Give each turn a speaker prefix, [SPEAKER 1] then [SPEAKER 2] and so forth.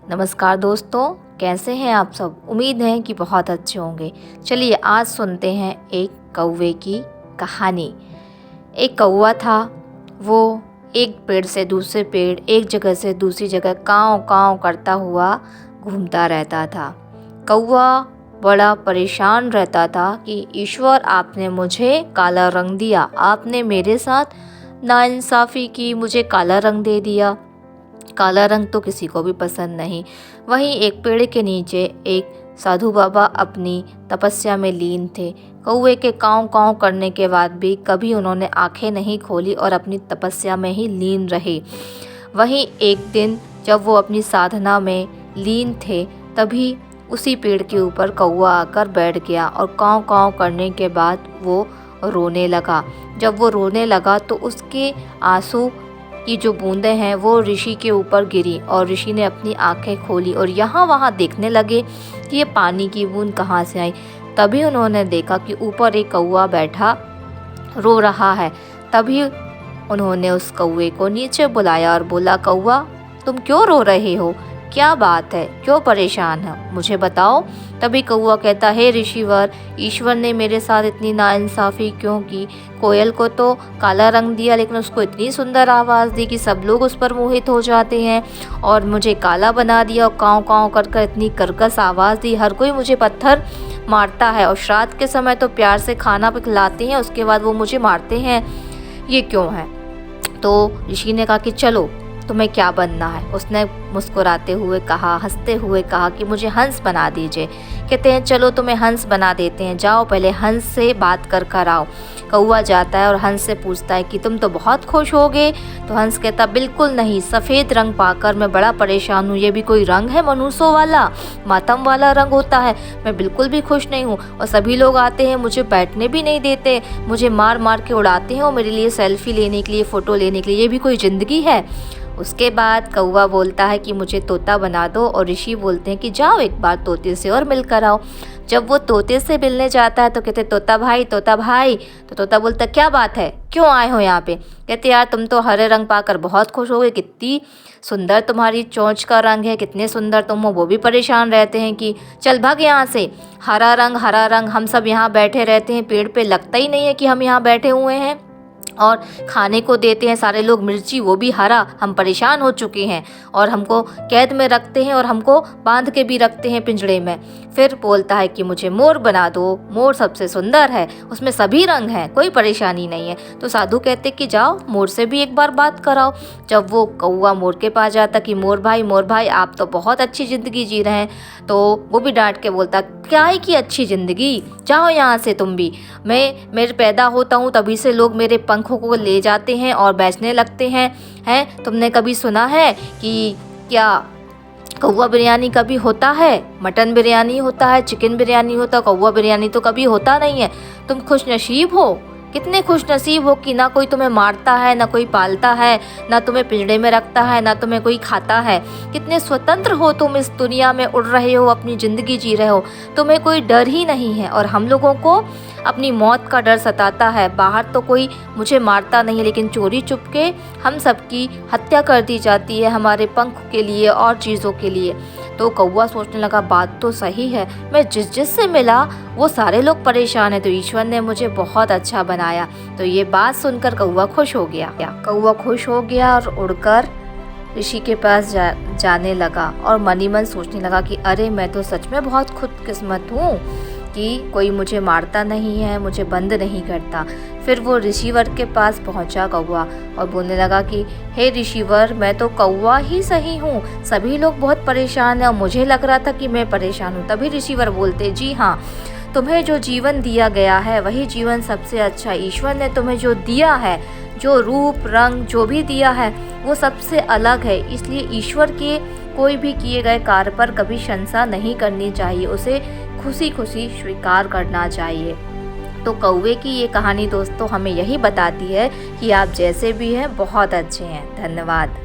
[SPEAKER 1] नमस्कार दोस्तों, कैसे हैं आप सब। उम्मीद है कि बहुत अच्छे होंगे। चलिए आज सुनते हैं एक कौवे की कहानी। एक कौवा था, वो एक पेड़ से दूसरे पेड़, एक जगह से दूसरी जगह काँव काँव करता हुआ घूमता रहता था। कौवा बड़ा परेशान रहता था कि ईश्वर, आपने मुझे काला रंग दिया, आपने मेरे साथ नाइंसाफ़ी की, मुझे काला रंग दे दिया। काला रंग तो किसी को भी पसंद नहीं। वहीं एक पेड़ के नीचे एक साधु बाबा अपनी तपस्या में लीन थे। कौवे के काँव काँव करने के बाद भी कभी उन्होंने आंखें नहीं खोली और अपनी तपस्या में ही लीन रहे। वहीं एक दिन जब वो अपनी साधना में लीन थे, तभी उसी पेड़ के ऊपर कौवा आकर बैठ गया और काँव काँव करने के बाद वो रोने लगा। जब वो रोने लगा तो उसके आंसू की जो बूंदें हैं वो ऋषि के ऊपर गिरी और ऋषि ने अपनी आंखें खोली और यहाँ वहाँ देखने लगे कि ये पानी की बूंद कहाँ से आई। तभी उन्होंने देखा कि ऊपर एक कौवा बैठा रो रहा है। तभी उन्होंने उस कौवे को नीचे बुलाया और बोला, कौवा तुम क्यों रो रहे हो, क्या बात है, क्यों परेशान है, मुझे बताओ। तभी कौवा कहता, हे ऋषिवर, ईश्वर ने मेरे साथ इतनी नाइंसाफ़ी क्यों की। कोयल को तो काला रंग दिया, लेकिन उसको इतनी सुंदर आवाज़ दी कि सब लोग उस पर मोहित हो जाते हैं, और मुझे काला बना दिया और काँव काँव कर कर इतनी कर्कश आवाज़ दी, हर कोई मुझे पत्थर मारता है, और श्राद्ध के समय तो प्यार से खाना खिलाते हैं, उसके बाद वो मुझे मारते हैं, ये क्यों है। तो ऋषि ने कहा कि चलो तुम्हें क्या बनना है। उसने मुस्कुराते हुए कहा, हंसते हुए कहा कि मुझे हंस बना दीजिए। कहते हैं चलो तुम्हें हंस बना देते हैं, जाओ पहले हंस से बात कर कर आओ। कौवा जाता है और हंस से पूछता है कि तुम तो बहुत खुश होगे। तो हंस कहता, बिल्कुल नहीं, सफ़ेद रंग पाकर मैं बड़ा परेशान हूँ। ये भी कोई रंग है मनुष्यों वाला, मातम वाला रंग होता है। मैं बिल्कुल भी खुश नहीं हूँ, और सभी लोग आते हैं मुझे बैठने भी नहीं देते, मुझे मार मार के उड़ाते हैं, और मेरे लिए सेल्फी लेने के लिए, फ़ोटो लेने के लिए, ये भी कोई ज़िंदगी है। उसके बाद कौवा बोलता है कि मुझे तोता बना दो, और ऋषि बोलते हैं कि जाओ एक बार तोते से और मिलकर आओ। जब वो तोते से मिलने जाता है तो कहते, तोता भाई, तोता भाई। तो तोता बोलता, क्या बात है, क्यों आए हो यहाँ पे। कहते, यार तुम तो हरे रंग पाकर बहुत खुश हो गए, कितनी सुंदर तुम्हारी चोंच का रंग है, कितने सुंदर तुम हो। वो भी परेशान रहते हैं कि चल भाग यहाँ से, हरा रंग हरा रंग, हम सब यहाँ बैठे रहते हैं पेड़ पे, लगता ही नहीं है कि हम यहाँ बैठे हुए हैं, और खाने को देते हैं सारे लोग मिर्ची, वो भी हरा। हम परेशान हो चुके हैं, और हमको कैद में रखते हैं, और हमको बांध के भी रखते हैं पिंजड़े में। फिर बोलता है कि मुझे मोर बना दो, मोर सबसे सुंदर है, उसमें सभी रंग हैं, कोई परेशानी नहीं है। तो साधु कहते कि जाओ मोर से भी एक बार बात कराओ। जब वो कौवा मोर के पास जाता कि मोर भाई, आप तो बहुत अच्छी ज़िंदगी जी रहे हैं, तो वो भी डांट के बोलता, क्या है कि अच्छी ज़िंदगी, जाओ यहाँ से तुम भी। मैं पैदा होता हूँ तभी से लोग मेरे पंखों को ले जाते हैं और बेचने लगते हैं। तुमने कभी सुना है कि क्या कौवा बिरयानी कभी होता है, मटन बिरयानी होता है, चिकन बिरयानी होता है, कौवा बिरयानी तो कभी होता नहीं है। तुम खुश नसीब हो, कितने खुश नसीब हो कि ना कोई तुम्हें मारता है, ना कोई पालता है, ना तुम्हें पिंजड़े में रखता है, ना तुम्हें कोई खाता है। कितने स्वतंत्र हो तुम, इस दुनिया में उड़ रहे हो, अपनी ज़िंदगी जी रहे हो, तुम्हें कोई डर ही नहीं है। और हम लोगों को अपनी मौत का डर सताता है। बाहर तो कोई मुझे मारता नहीं है, लेकिन चोरी चुपके हम सबकी हत्या कर दी जाती है, हमारे पंख के लिए और चीज़ों के लिए। तो कौवा सोचने लगा, बात तो सही है, मैं जिस से मिला वो सारे लोग परेशान हैं, तो ईश्वर ने मुझे बहुत अच्छा बनाया। तो ये बात सुनकर कौवा खुश हो गया। कौवा खुश हो गया और उड़कर ऋषि के पास जाने लगा, और मन ही मन सोचने लगा कि अरे मैं तो सच में बहुत खुशकिस्मत हूँ कि कोई मुझे मारता नहीं है, मुझे बंद नहीं करता। फिर वो ऋषिवर के पास पहुंचा कौवा, और बोलने लगा कि हे ऋषिवर, मैं तो कौवा ही सही हूँ, सभी लोग बहुत परेशान हैं और मुझे लग रहा था कि मैं परेशान हूँ। तभी ऋषिवर बोलते, जी हाँ, तुम्हें जो जीवन दिया गया है वही जीवन सबसे अच्छा। ईश्वर ने तुम्हें जो दिया है, जो रूप रंग जो भी दिया है, वो सबसे अलग है। इसलिए ईश्वर के कोई भी किए गए कार्य पर कभी शंका नहीं करनी चाहिए, उसे खुशी खुशी स्वीकार करना चाहिए। तो कौवे की ये कहानी दोस्तों हमें यही बताती है कि आप जैसे भी हैं बहुत अच्छे हैं। धन्यवाद।